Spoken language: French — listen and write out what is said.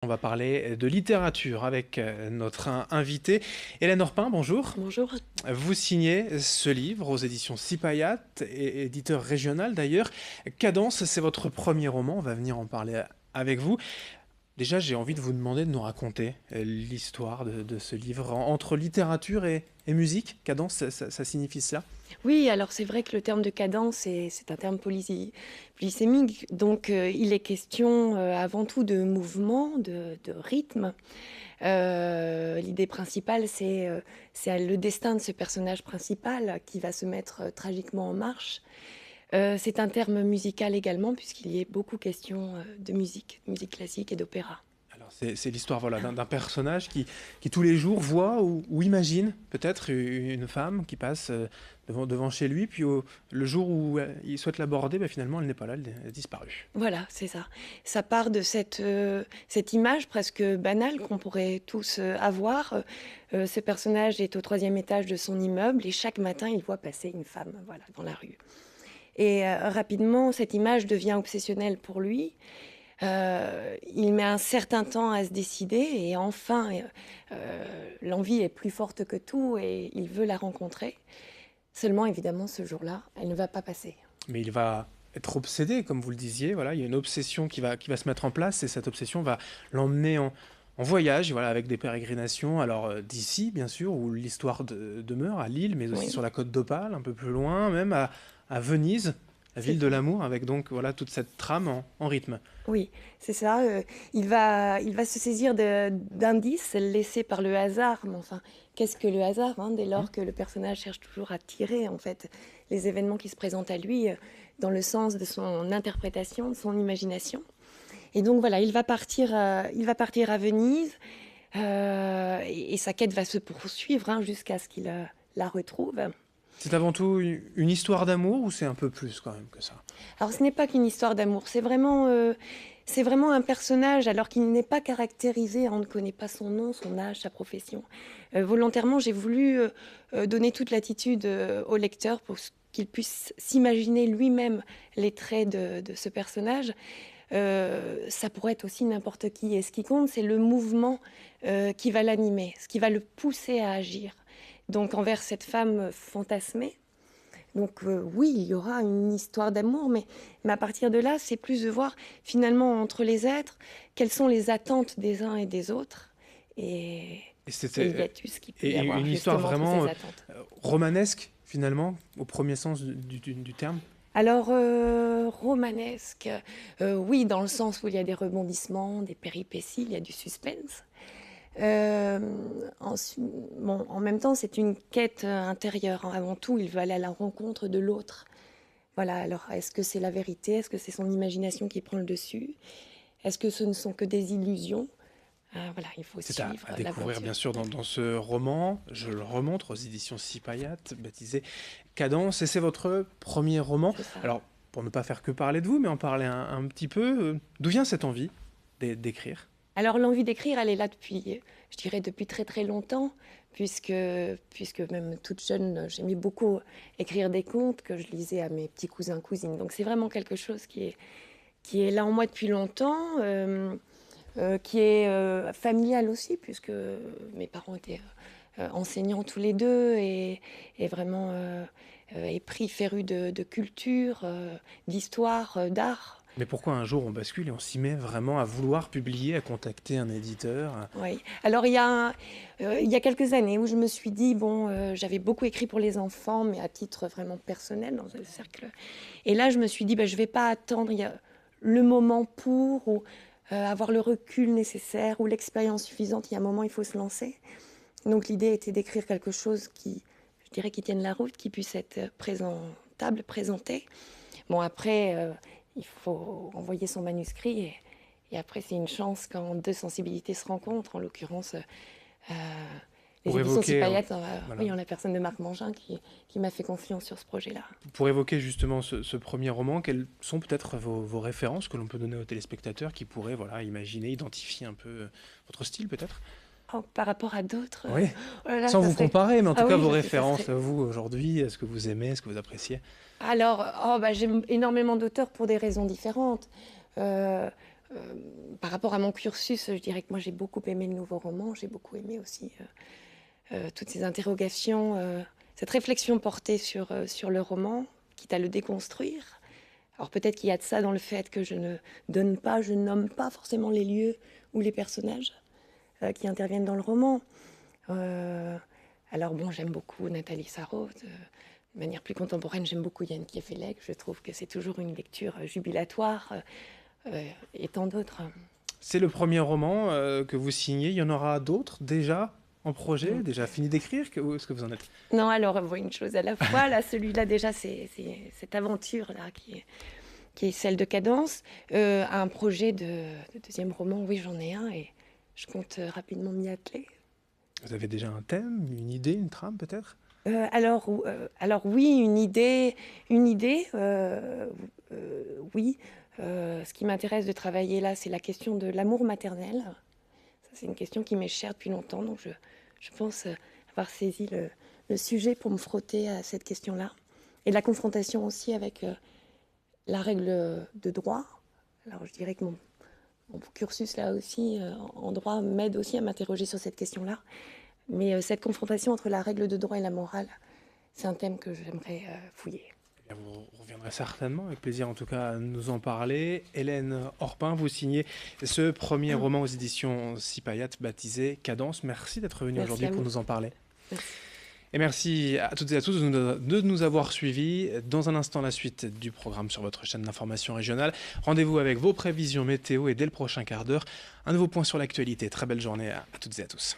On va parler de littérature avec notre invité. Hélène Orpin, bonjour. Bonjour. Vous signez ce livre aux éditions Sipayat, éditeur régional d'ailleurs. Cadence, c'est votre premier roman, on va venir en parler avec vous. Déjà, j'ai envie de vous demander de nous raconter l'histoire de ce livre. Entre littérature et musique, cadence, ça signifie cela? Oui, alors c'est vrai que le terme de cadence, c'est un terme polysémique, donc il est question avant tout de mouvement, de rythme. L'idée principale, c'est le destin de ce personnage principal qui va se mettre tragiquement en marche. C'est un terme musical également, puisqu'il y est beaucoup question de musique classique et d'opéra. Alors, c'est l'histoire voilà, d'un personnage qui tous les jours voit ou imagine peut-être une femme qui passe devant chez lui, puis le jour où il souhaite l'aborder, ben, finalement elle n'est pas là, elle a disparu. Voilà, c'est ça. Ça part de cette image presque banale qu'on pourrait tous avoir. Ce personnage est au troisième étage de son immeuble et chaque matin, il voit passer une femme, voilà, dans la rue. Et rapidement, cette image devient obsessionnelle pour lui. Il met un certain temps à se décider et enfin, l'envie est plus forte que tout et il veut la rencontrer. Seulement, évidemment, ce jour-là, elle ne va pas passer. Mais il va être obsédé, comme vous le disiez, voilà, il y a une obsession qui va se mettre en place et cette obsession va l'emmener en voyage, voilà, avec des pérégrinations, alors d'ici bien sûr, où l'histoire demeure, à Lille, mais aussi Oui. sur la côte d'Opale, un peu plus loin, même à Venise, la C'est ville de ça. l'amour, avec donc voilà, toute cette trame en rythme. Oui, c'est ça. Il va se saisir d'indices laissés par le hasard. Mais enfin, qu'est-ce que le hasard, hein, dès Hmm. lors que le personnage cherche toujours à tirer en fait les événements qui se présentent à lui dans le sens de son interprétation, de son imagination. Et donc voilà, il va partir à Venise et sa quête va se poursuivre hein, jusqu'à ce qu'il la retrouve. C'est avant tout une histoire d'amour ou c'est un peu plus quand même que ça? Alors ce n'est pas qu'une histoire d'amour, c'est vraiment un personnage, alors qu'il n'est pas caractérisé, on ne connaît pas son nom, son âge, sa profession. Volontairement, j'ai voulu donner toute latitude au lecteur pour qu'il puisse s'imaginer lui-même les traits de ce personnage. Ça pourrait être aussi n'importe qui. Et ce qui compte, c'est le mouvement qui va l'animer, ce qui va le pousser à agir. Donc envers cette femme fantasmée, donc oui, il y aura une histoire d'amour, mais à partir de là, c'est plus de voir finalement entre les êtres quelles sont les attentes des uns et des autres et Et quel c'était hiatus qu'il peut et y avoir une histoire justement entre ces vraiment attentes. romanesque finalement, au premier sens du terme. Alors romanesque, oui, dans le sens où il y a des rebondissements, des péripéties, il y a du suspense. Euh, bon, en même temps, c'est une quête intérieure, hein. Avant tout, il veut aller à la rencontre de l'autre. Voilà, alors est-ce que c'est la vérité? Est-ce que c'est son imagination qui prend le dessus? Est-ce que ce ne sont que des illusions? Voilà, il faut C'est à suivre découvrir bien l'aventure. sûr dans ce roman, je le remontre aux éditions Sipayat, baptisé Cadence, et c'est votre premier roman. C'est ça. Alors, pour ne pas faire que parler de vous, mais en parler un petit peu, d'où vient cette envie d'écrire? Alors l'envie d'écrire, elle est là depuis, je dirais, depuis très très longtemps, puisque, puisque même toute jeune, j'aimais beaucoup écrire des contes que je lisais à mes petits cousins, cousines. Donc c'est vraiment quelque chose qui est là en moi depuis longtemps. Qui est familiale aussi, puisque mes parents étaient enseignants tous les deux et vraiment épris, férus de culture, d'histoire, d'art. Mais pourquoi un jour on bascule et on s'y met vraiment à vouloir publier, à contacter un éditeur? Oui. Alors il y a quelques années où je me suis dit, bon, j'avais beaucoup écrit pour les enfants, mais à titre vraiment personnel, dans un cercle. Et là, je me suis dit, bah, je ne vais pas attendre le moment pour, ou avoir le recul nécessaire, ou l'expérience suffisante. Il y a un moment, il faut se lancer. Donc l'idée était d'écrire quelque chose qui, je dirais, qui tienne la route, qui puisse être présentable, présenté. Bon, après, il faut envoyer son manuscrit et après, c'est une chance quand deux sensibilités se rencontrent. En l'occurrence, les Pour éditions évoquer, Sipayat, voilà, oui, en la personne de Marc Mangin qui m'a fait confiance sur ce projet-là. pour évoquer justement ce premier roman, quelles sont peut-être vos références que l'on peut donner aux téléspectateurs qui pourraient voilà, imaginer, identifier un peu votre style peut-être? Oh, par rapport à d'autres, Oui, oh là là, sans ça vous serait. comparer, mais en tout Ah cas oui, vos je sais, ça références serait. à vous aujourd'hui, est-ce que vous aimez, est-ce que vous appréciez? Alors, oh, bah, j'aime énormément d'auteurs pour des raisons différentes. Euh, par rapport à mon cursus, je dirais que moi j'ai beaucoup aimé le nouveau roman, j'ai beaucoup aimé aussi toutes ces interrogations, cette réflexion portée sur le roman, quitte à le déconstruire. Alors peut-être qu'il y a de ça dans le fait que je ne nomme pas forcément les lieux ou les personnages qui interviennent dans le roman. Alors bon, j'aime beaucoup Nathalie Sarraute. De manière plus contemporaine, j'aime beaucoup Yann Kefelec. Je trouve que c'est toujours une lecture jubilatoire et tant d'autres. C'est le premier roman que vous signez. Il y en aura d'autres déjà en projet, Mm. déjà fini d'écrire? Où est-ce que vous en êtes? Non, alors une chose à la fois. Là, celui-là déjà, c'est cette aventure-là qui est celle de Cadence. Un projet de deuxième roman, oui, j'en ai un et je compte rapidement m'y atteler. Vous avez déjà un thème, une idée, une trame peut-être? Alors oui, une idée, oui. Ce qui m'intéresse de travailler là, c'est la question de l'amour maternel. Ça, c'est une question qui m'est chère depuis longtemps, donc je pense avoir saisi le sujet pour me frotter à cette question-là. Et la confrontation aussi avec la règle de droit. Alors je dirais que mon cursus là aussi en droit m'aide aussi à m'interroger sur cette question-là. Mais cette confrontation entre la règle de droit et la morale, c'est un thème que j'aimerais fouiller. Eh bien, vous reviendrez certainement, avec plaisir en tout cas, à nous en parler. Hélène Orpin, vous signez ce premier roman aux éditions Sipayat baptisé Cadence. Merci d'être venue Merci aujourd'hui à pour vous. nous en parler. Merci. Et merci à toutes et à tous de nous avoir suivis. Dans un instant, la suite du programme sur votre chaîne d'information régionale. Rendez-vous avec vos prévisions météo et dès le prochain quart d'heure, un nouveau point sur l'actualité. Très belle journée à toutes et à tous.